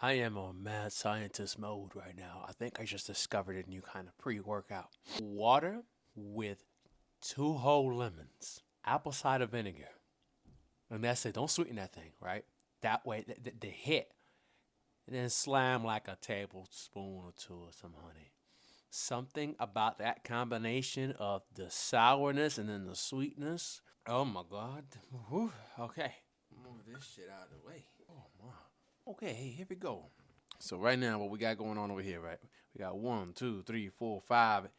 I am on mad scientist mode right now. I think I just discovered a new kind of pre-workout. Water with two whole lemons, apple cider vinegar, and that's it. Don't sweeten that thing, right? That way, the hit, and then slam like a tablespoon or two of some honey. Something about that combination of the sourness and then the sweetness. Oh my God. Whew. Okay, move this shit out of the way. Oh my. Okay, here we go. So right now, what we got going on over here, right? We got one, two, three, four, five,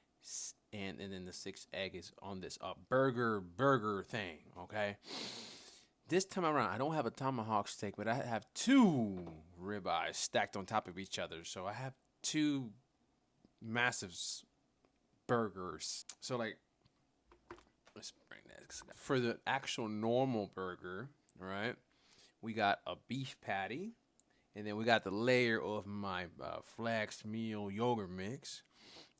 and then the sixth egg is on this burger thing. Okay. This time around, I don't have a tomahawk steak, but I have two ribeyes stacked on top of each other. So I have two massive burgers. So like, let's bring that for the actual normal burger, right? We got a beef patty, and then we got the layer of my flax meal yogurt mix.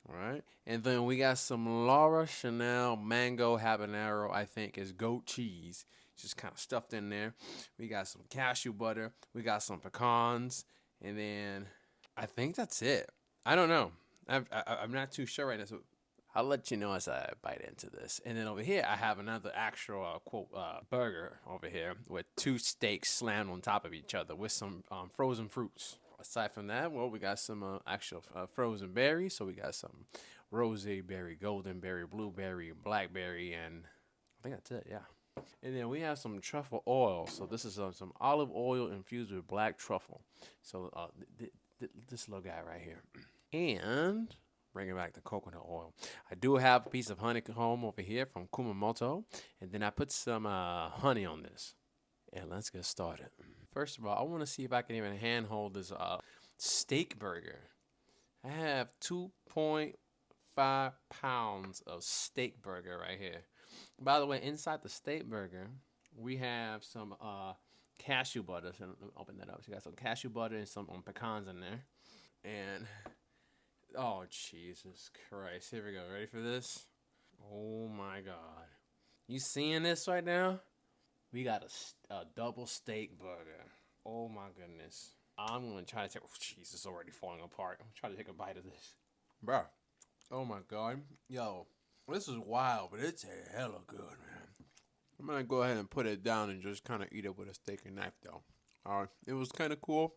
All right. And then we got some Laura Chanel mango habanero, I think is goat cheese. Just kind of stuffed in there. We got some cashew butter. We got some pecans. And then I think that's it. I don't know. I'm not too sure right now. So I'll let you know as I bite into this. And then over here, I have another actual quote burger over here with two steaks slammed on top of each other with some frozen fruits. Aside from that, well, we got some actual frozen berries. So we got some rose berry, golden berry, blueberry, blackberry, and I think that's it. Yeah. And then we have some truffle oil. So this is some olive oil infused with black truffle. So this little guy right here. And bringing back the coconut oil. I do have a piece of honeycomb over here from Kumamoto. And then I put some honey on this. And let's get started. First of all, I want to see if I can even handhold this steak burger. I have 2.5 pounds of steak burger right here. By the way, inside the steak burger, we have some cashew butter. So let me open that up. So you got some cashew butter and some pecans in there. And, oh, Jesus Christ. Here we go. Ready for this? Oh, my God. You seeing this right now? We got a double steak burger. Oh my goodness. I'm going to try to take... Oh, jeez, it's already falling apart. I'm trying to take a bite of this. Bruh. Oh my God. Yo, this is wild, but it's a hella good, man. I'm going to go ahead and put it down and just kind of eat it with a steak and knife, though. It was kind of cool.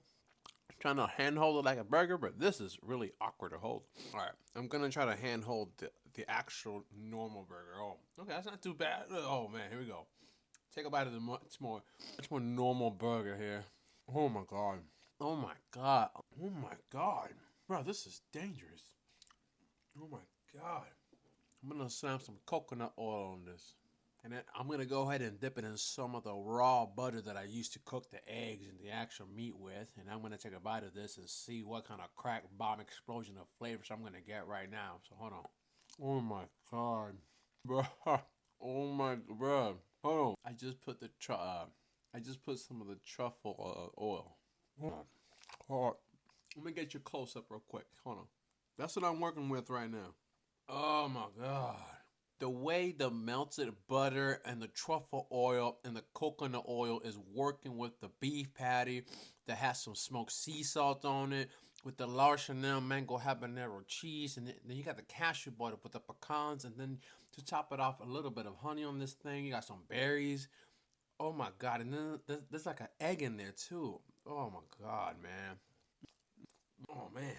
Trying to handhold it like a burger, but this is really awkward to hold. All right, I'm going to try to handhold the actual normal burger. Oh, okay, that's not too bad. Oh, man, here we go. Take a bite of the much more normal burger here. Oh my God. Oh my God. Oh my God. Bro, this is dangerous. Oh my God. I'm gonna slam some coconut oil on this. And then I'm gonna go ahead and dip it in some of the raw butter that I used to cook the eggs and the actual meat with. And I'm gonna take a bite of this and see what kind of crack bomb explosion of flavors I'm gonna get right now. So hold on. Oh my God. Bro. Oh my, bro. Hold on. I just put some of the truffle oil. Hold on. Hold on. Let me get you close up real quick. Hold on. That's what I'm working with right now. Oh my God. The way the melted butter and the truffle oil and the coconut oil is working with the beef patty that has some smoked sea salt on it, with the La Chanel mango habanero cheese, and then you got the cashew butter with the pecans, and then to top it off, a little bit of honey on this thing. You got some berries. Oh my God, and then there's like an egg in there too. Oh my God, man. Oh man.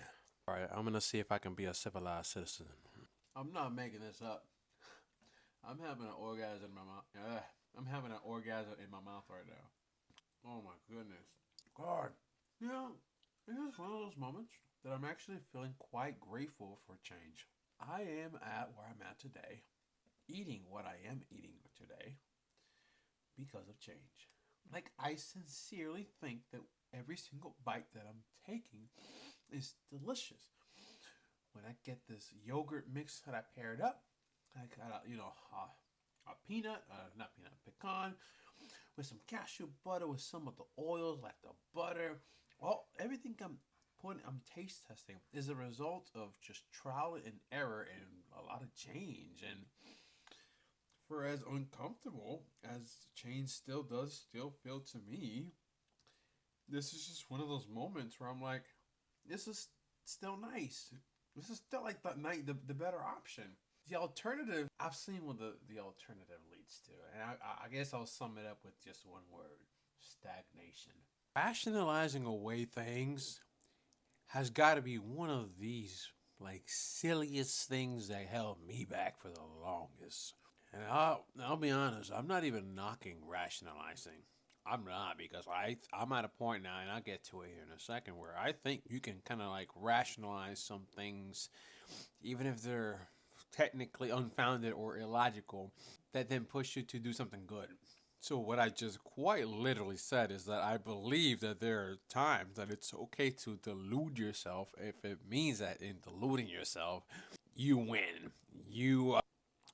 All right, I'm gonna see if I can be a civilized citizen. I'm not making this up. I'm having an orgasm in my mouth. I'm having an orgasm in my mouth right now. Oh my goodness. God. You know, it is one of those moments that I'm actually feeling quite grateful for change. I am at where I'm at today, eating what I am eating today because of change. Like, I sincerely think that every single bite that I'm taking is delicious. When I get this yogurt mix that I paired up, I got a peanut, not peanut, pecan, with some cashew butter, with some of the oils like the butter. Well, everything I'm taste testing is a result of just trial and error and a lot of change. And for as uncomfortable as change still feel to me, this is just one of those moments where I'm like, this is still nice. This is still like the better option. The alternative, I've seen what the alternative leads to, and I guess I'll sum it up with just one word: stagnation. Rationalizing away things has got to be one of these like silliest things that held me back for the longest. And I'll be honest, I'm not even knocking rationalizing. I'm not because I'm at a point now, and I'll get to it here in a second, where I think you can kind of like rationalize some things, even if they're technically unfounded or illogical, that then push you to do something good. So what I just quite literally said is that I believe that there are times that it's okay to delude yourself if it means that in deluding yourself, you win. You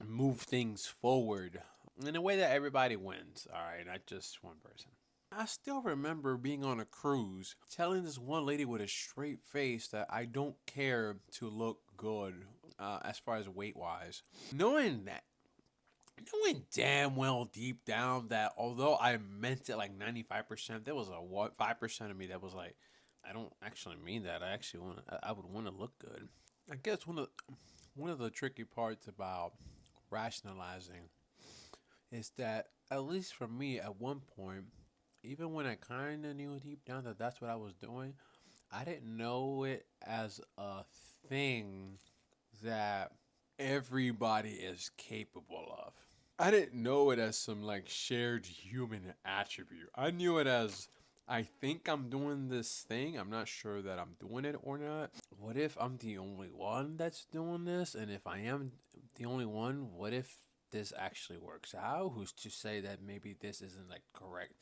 move things forward in a way that everybody wins. All right, not just one person. I still remember being on a cruise, telling this one lady with a straight face that I don't care to look good as far as weight wise. Knowing that, knowing damn well deep down that although I meant it like 95%, there was a what 5% of me that was like, I don't actually mean that. I actually want. I would want to look good. I guess one of the tricky parts about rationalizing is that at least for me at one point, even when I kind of knew deep down that that's what I was doing, I didn't know it as a thing that everybody is capable of. I didn't know it as some like shared human attribute. I knew it as I think I'm doing this thing. I'm not sure that I'm doing it or not. What if I'm the only one that's doing this? And if I am the only one, what if this actually works out? Who's to say that maybe this isn't like correct?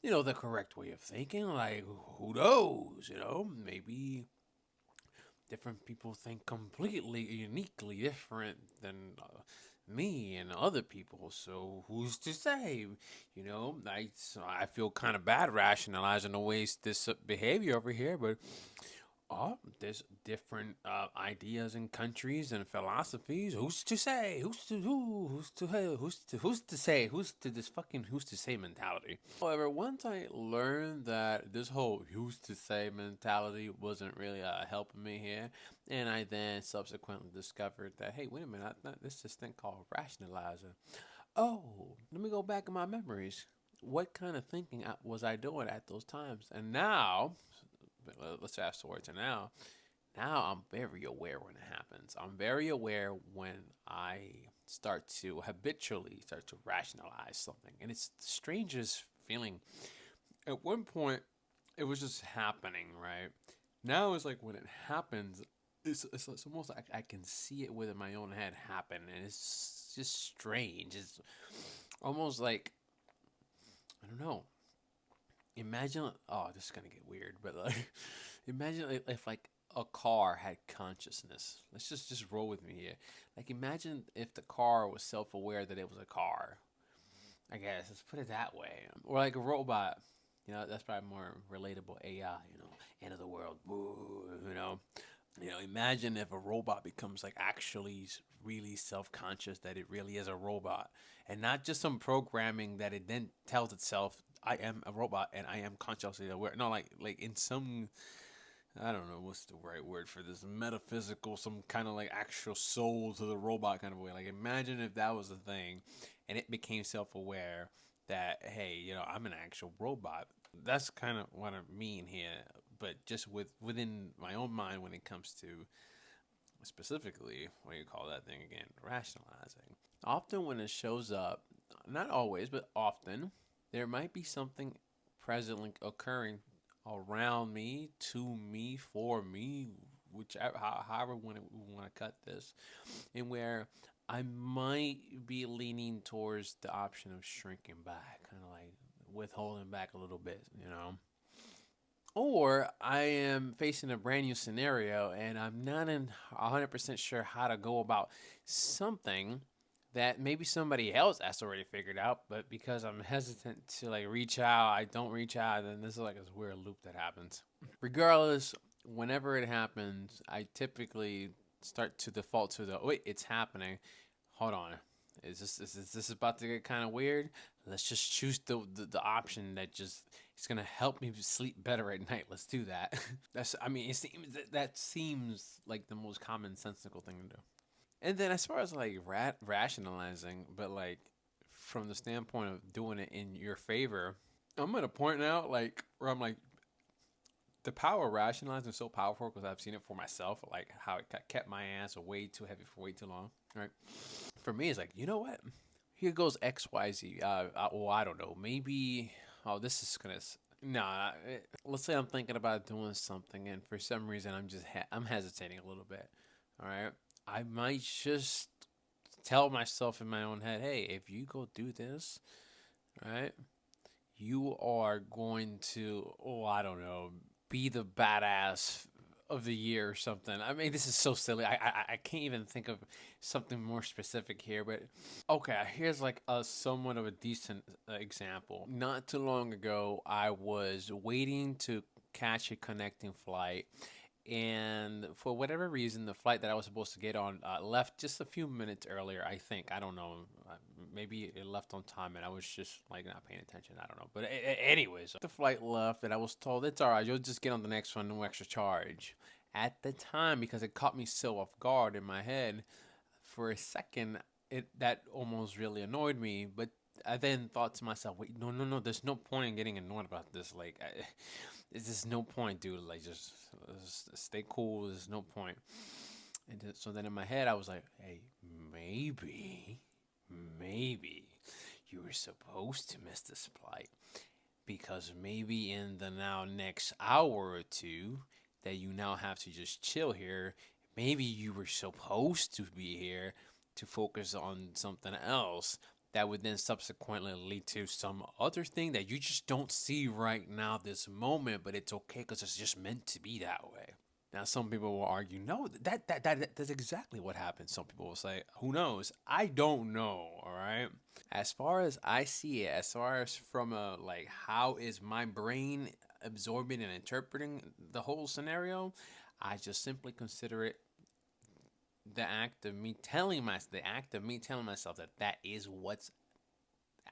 The correct way of thinking. Like, who knows? Maybe different people think completely uniquely different than me and other people. So who's to say? I feel kind of bad rationalizing away this behavior over here, but there's different ideas and countries and philosophies. Who's to say? Who's to say? Who's to this fucking who's to say mentality? However, once I learned that this whole who's to say mentality wasn't really helping me here, and I then subsequently discovered that hey, wait a minute, this this thing called rationalizing. Oh, let me go back in my memories. What kind of thinking was I doing at those times? And now let's fast forward to now. Now I'm very aware when it happens. I'm very aware when I start to habitually start to rationalize something. And it's the strangest feeling. At one point, it was just happening, right? Now it's like when it happens, it's almost like I can see it within my own head happen. And it's just strange. It's almost like, I don't know, imagine this is gonna get weird, but like imagine if like a car had consciousness. Let's just roll with me here. Like imagine if the car was self-aware that it was a car. I guess let's put it that way. Or like a robot. That's probably more relatable. AI. End of the world. Boo. Imagine if a robot becomes like actually really self-conscious that it really is a robot, and not just some programming that it then tells itself I am a robot and I am consciously aware. No, like in some, I don't know what's the right word for this, metaphysical, some kind of like actual soul to the robot kind of way. Like imagine if that was a thing, and it became self-aware that hey, I'm an actual robot. That's kind of what I mean here, but just within my own mind when it comes to specifically what do you call that thing again, rationalizing. Often when it shows up, not always, but often, there might be something presently occurring around me, to me, for me, whichever, however we want to cut this, and where I might be leaning towards the option of shrinking back, kind of like withholding back a little bit. Or I am facing a brand new scenario and I'm not 100% sure how to go about something that maybe somebody else has already figured out, but because I'm hesitant to like reach out, I don't reach out, and this is like this weird loop that happens. Regardless, whenever it happens, I typically start to default to the wait, it's happening. Hold on. Is this about to get kind of weird? Let's just choose the option that just It's gonna help me sleep better at night. Let's do that. I mean, that seems like the most commonsensical thing to do. And then as far as like rationalizing, but like from the standpoint of doing it in your favor, I'm gonna point out like where I'm like the power of rationalizing is so powerful because I've seen it for myself, like how it kept my ass way too heavy for way too long. Right? For me, it's like you know what? Here goes X Y Z. Well, I don't know. Maybe. Oh, this is gonna. Nah. Let's say I'm thinking about doing something, and for some reason I'm hesitating a little bit. All right. I might just tell myself in my own head, hey, if you go do this, right, you are going to, oh, I don't know, be the badass of the year or something. I mean, this is so silly. I can't even think of something more specific here, but okay, here's like a somewhat of a decent example. Not too long ago, I was waiting to catch a connecting flight, and for whatever reason, the flight that I was supposed to get on left just a few minutes earlier. I think I don't know. Maybe it left on time, and I was just like not paying attention. I don't know. But anyways, the flight left, and I was told it's all right. You'll just get on the next one, no extra charge. At the time, because it caught me so off guard in my head, for a second, it that almost really annoyed me. But I then thought to myself, wait, no, no, no. There's no point in getting annoyed about this. Like, there's just no point, dude. Like, just stay cool. There's no point. And so then in my head, I was like, hey, maybe you were supposed to miss this flight because maybe in the now next hour or two that you now have to just chill here, maybe you were supposed to be here to focus on something else that would then subsequently lead to some other thing that you just don't see right now, this moment, but it's okay because it's just meant to be that way. Now, some people will argue, no, that's exactly what happened. Some people will say, who knows? I don't know, all right? As far as I see it, as far as from a, like, how is my brain absorbing and interpreting the whole scenario, I just simply consider it the act of me telling myself that that is what's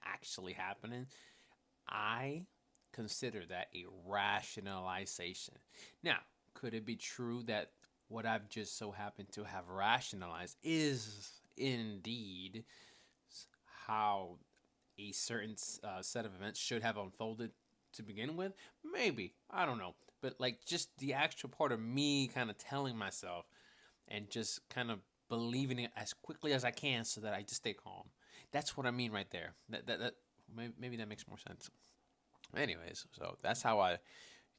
actually happening. I consider that a rationalization. Now, could it be true that what I've just so happened to have rationalized is indeed how a certain set of events should have unfolded to begin with? Maybe. I don't know. But like just the actual part of me kind of telling myself and just kind of believing it as quickly as I can so that I just stay calm. That's what I mean right there. That maybe that makes more sense. Anyways, so that's how I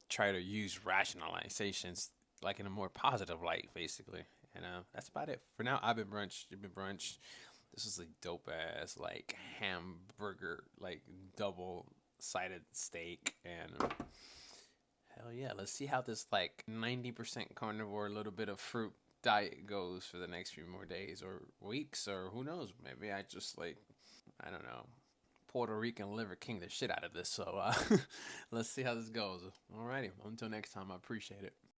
try to use rationalizations like in a more positive light, basically. And that's about it for now. I've been brunch. You've been brunch. This is a dope ass like hamburger, like double sided steak, and hell yeah, let's see how this like 90% carnivore, a little bit of fruit diet goes for the next few more days or weeks, or who knows? Maybe I just like I don't know. Puerto Rican liver king the shit out of this. So let's see how this goes. Alrighty, until next time, I appreciate it.